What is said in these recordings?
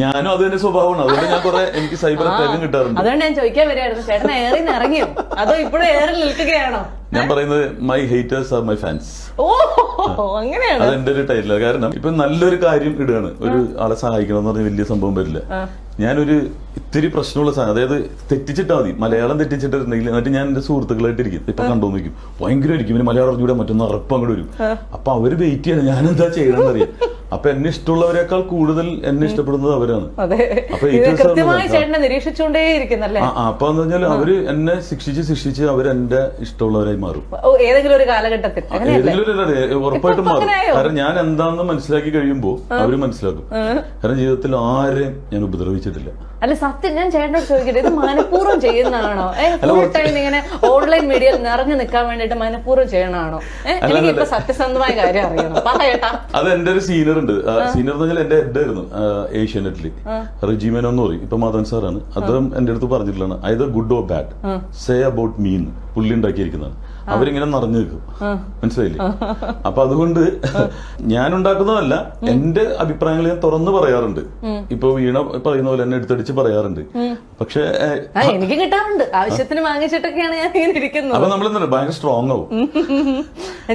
ഞാനും അത് തന്നെ സ്വഭാവമാണ്. അതുകൊണ്ട് ഞാൻ കുറെ എനിക്ക് സൈബർ അറ്റാക്കും കിട്ടാറുണ്ട്. അതുകൊണ്ട് ഞാൻ ചോദിക്കാൻ വരികയായിരുന്നു, ചേട്ടൻ എയറിൽ നിന്ന് ഇറങ്ങിയോ അതോ ഇപ്പോഴും എയറിൽ നിൽക്കുകയാണോ? ഞാൻ പറയുന്നത് my haters are my fans. ഓ അങ്ങനെയാണ്. അത് എന്റെ ഒരു ടൈറ്റിലാണ്. കാരണം ഇപ്പൊ നല്ലൊരു കാര്യം ഇടുകയാണ്, ഒരു ആളെ സഹായിക്കണം എന്ന് പറഞ്ഞ വലിയ സംഭവം വരില്ല. ഞാനൊരു ഇത്തിരി പ്രശ്നമുള്ള സാധനം, അതായത് തെറ്റിച്ചിട്ടാ മതി, മലയാളം തെറ്റിച്ചിട്ടുണ്ടെങ്കിൽ എന്നിട്ട് ഞാൻ എന്റെ സുഹൃത്തുക്കളായിട്ടിരിക്കും, ഇപ്പൊ കണ്ടോന്നിരിക്കും, ഭയങ്കരമായിരിക്കും ഇവന് മലയാളം അറിഞ്ഞൂടെ മറ്റൊന്ന് അറപ്പം അങ്ങോട്ട് വരും. അപ്പൊ അവര് വെയിറ്റ് ചെയ്യണം ഞാൻ എന്താ ചെയ്യണമെന്ന് അറിയാം. അപ്പൊ എന്നെ ഇഷ്ടമുള്ളവരെക്കാൾ കൂടുതൽ എന്നെ ഇഷ്ടപ്പെടുന്നത് അവരാണ്. അപ്പൊ നിരീക്ഷിച്ചുകൊണ്ടേയിരിക്കുന്നല്ലേ. അപ്പൊ എന്ന് പറഞ്ഞാൽ അവര് എന്നെ ശിക്ഷിച്ച് അവരെന്റെ ഇഷ്ടമുള്ളവരായി മാറും. ഏതെങ്കിലും ഒരു കാലഘട്ടത്തിൽ ഉറപ്പായിട്ടും മാറും. കാരണം ഞാൻ എന്താണെന്ന് മനസ്സിലാക്കി കഴിയുമ്പോ അവര് മനസ്സിലാക്കും. കാരണം ജീവിതത്തിൽ ആരെയും ഞാൻ ഉപദ്രവിച്ചിട്ടില്ല. അല്ല സത്യം, ഞാൻ ചേട്ടനോട് ചോദിക്കട്ടെ, ഇത് മനഃപൂർവ്വം ചെയ്യുന്നതാണോ? ഇങ്ങനെ ഓൺലൈൻ മീഡിയയിൽ നിറഞ്ഞു നിൽക്കാൻ വേണ്ടിട്ട് മനഃപൂർവ്വം ചെയ്യണാണോ? എനിക്ക് ഇപ്പൊ സത്യസന്ധമായ കാര്യം അറിയണം, പറയട്ടാ. അത് എന്റെ ഒരു സീനിയർ ഉണ്ട്. സീനിയർ എന്ന് പറഞ്ഞാൽ എന്റെ ഹെഡ് ആയിരുന്നു ഏഷ്യാനെറ്റില്, റെജിമേനോ എന്ന് പറയും, ഇപ്പൊ മാധവൻ സാറാണ്. അദ്ദേഹം എന്റെ അടുത്ത് പറഞ്ഞിട്ടുള്ളതാണ്, either good or bad say about me എന്ന് പുള്ളി ഉണ്ടാക്കിയിരിക്കുന്നതാണ്. അവരിങ്ങനെ നിറഞ്ഞു നിൽക്കും, മനസ്സിലായില്ലേ? അപ്പൊ അതുകൊണ്ട് ഞാൻ ഉണ്ടാക്കുന്നതല്ല, എന്റെ അഭിപ്രായങ്ങൾ ഞാൻ തുറന്നു പറയാറുണ്ട്. ഇപ്പൊ വീണ പറയുന്ന പോലെ എന്നെ എടുത്തടിച്ച് പറയാറുണ്ട്. പക്ഷെ എനിക്ക് കിട്ടാറുണ്ട്, ആവശ്യത്തിന് വാങ്ങിച്ചിട്ടൊക്കെയാണ് ഞാൻ ഇങ്ങനെ ഇരിക്കുന്നത്. അപ്പൊ നമ്മൾ ഭയങ്കര സ്ട്രോങ് ആവും.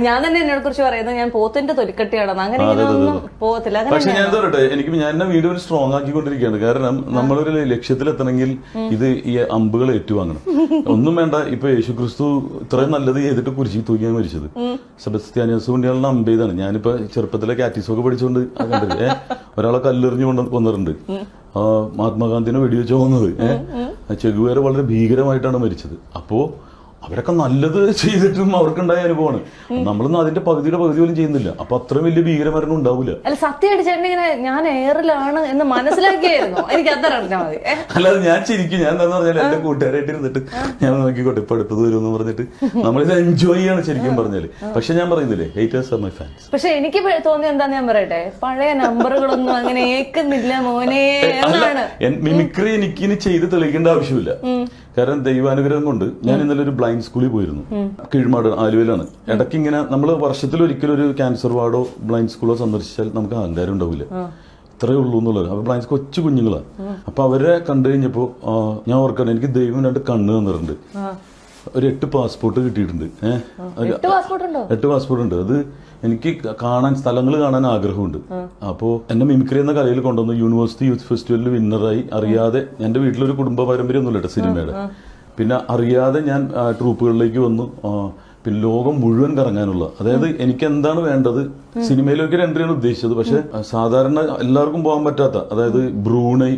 ഞാൻ തന്നെ എന്നോട് കുറിച്ച് പറയുന്നത് ഞാൻ പോത്തിന്റെ തൊലിക്കട്ടിയാണെന്ന്, അങ്ങനെ ഒന്നും പോകത്തില്ല. പക്ഷെ ഞാൻ പറയട്ടെ, ഞാൻ എന്നെ വീണ്ടും സ്ട്രോങ് ആക്കിക്കൊണ്ടിരിക്കുകയാണ്. കാരണം നമ്മളൊരു ലക്ഷ്യത്തിലെത്തണമെങ്കിൽ ഇത് ഈ അമ്പുകൾ ഏറ്റുവാങ്ങണം. ഒന്നും വേണ്ട, ഇപ്പൊ യേശുക്രിസ്തു ഇത്രയും നല്ലത് ചെയ്തിട്ട് കുരിശി തൂക്കിയാണ് മരിച്ചത്. സെബസ്ത്യാനോസ് കൊണ്ടിയുള്ള അമ്പ് ചെയ്താണ്. ഞാനിപ്പോ ചെറുപ്പത്തിലെ കാറ്റീസൊക്കെ പഠിച്ചുകൊണ്ട് കണ്ടിട്ട് ഒരാളെ കല്ലെറിഞ്ഞു കൊന്നിട്ടുണ്ട്. മഹാത്മാഗാന്ധിനെ വെടിവെച്ച് പോകുന്നത്. ചെഗുവേര വളരെ ഭീകരമായിട്ടാണ് മരിച്ചത്. അപ്പോ അവരൊക്കെ നല്ലത് ചെയ്തിട്ടും അവർക്കുണ്ടായ അനുഭവമാണ്. നമ്മളൊന്നും അതിന്റെ പകുതി പോലും ചെയ്യുന്നില്ല. അപ്പൊ അത്രയും വലിയ ഭീകരമരണം ഉണ്ടാവില്ല. അല്ല സത്യമായിട്ട് ചേട്ടൻ ഇങ്ങനെ ഞാൻ എയറിലാണ് എന്ന് മനസ്സിലാക്കിയായിരുന്നു, എനിക്ക് അത്ര അറിഞ്ഞാൽ മതി. അല്ലാതെ ഞാൻ ശരിക്കും ഞാൻ എന്താന്ന് പറഞ്ഞാൽ എന്റെ കൂട്ടുകാരായിട്ട് ഇരുന്നിട്ട് ഞാൻ നോക്കിക്കോട്ടെ ഇപ്പൊ അടുത്തത് വരും എന്ന് പറഞ്ഞിട്ട് നമ്മളിത് എൻജോയ് ചെയ്യാണ് ശരിക്കും പറഞ്ഞാല്. പക്ഷെ ഞാൻ പറയുന്നില്ലേ, ഹേറ്റേഴ്സ് ആർ മൈ ഫാൻസ്. പക്ഷെ എനിക്ക് തോന്നിയ എന്താന്ന് ഞാൻ പറയട്ടെ, പഴയ നമ്പറുകളൊന്നും അങ്ങനെ ഏക്കുന്നില്ല മോനെ. മിമിക്രി എനിക്കിനി ചെയ്ത് തെളിയിക്കേണ്ട ആവശ്യമില്ല. കാരണം ദൈവാനുഗ്രഹം കൊണ്ട് ഞാൻ ഇന്നലെ ഒരു ബ്ലൈൻഡ് സ്കൂളിൽ പോയിരുന്നു, കീഴ്മാട് ആലുവയിലാണ്. ഇടയ്ക്ക് ഇങ്ങനെ നമ്മൾ വർഷത്തിൽ ഒരിക്കലും ഒരു ക്യാൻസർ വാർഡോ ബ്ലൈൻഡ് സ്കൂളോ സന്ദർശിച്ചാൽ നമുക്ക് അഹങ്കാരം ഉണ്ടാവില്ല, ഇത്രയേ ഉള്ളൂ എന്നുള്ളത്. അപ്പൊ ബ്ലൈൻഡ് കൊച്ചു കുഞ്ഞുങ്ങളാണ്. അപ്പൊ അവരെ കണ്ടു കഴിഞ്ഞപ്പോ ഞാൻ ഓർക്കണം, എനിക്ക് ദൈവം 2 കണ്ണ് തന്നിട്ടുണ്ട്, ഒരു 8 പാസ്പോർട്ട് കിട്ടിയിട്ടുണ്ട്. 8 പാസ്പോർട്ട് ഉണ്ട്. അത് എനിക്ക് സ്ഥലങ്ങൾ കാണാൻ ആഗ്രഹമുണ്ട്. അപ്പോ എന്നെ മിമിക്രി എന്ന കലയിൽ കൊണ്ടുവന്ന് യൂണിവേഴ്സിറ്റി യൂത്ത് ഫെസ്റ്റിവലിൽ വിന്നറായി അറിയാതെ, എന്റെ വീട്ടിലൊരു കുടുംബ പാരമ്പര്യം ഒന്നുമില്ല കേട്ടോ സിനിമയുടെ. പിന്നെ അറിയാതെ ഞാൻ ട്രൂപ്പുകളിലേക്ക് വന്നു. പിന്നെ ലോകം മുഴുവൻ കറങ്ങാനുള്ള, അതായത് എനിക്ക് എന്താണ് വേണ്ടത്, സിനിമയിലേക്ക് ഒരു എൻട്രിയാണ് ഉദ്ദേശിച്ചത്. പക്ഷെ സാധാരണ എല്ലാവർക്കും പോകാൻ പറ്റാത്ത, അതായത് ബ്രൂണൈ,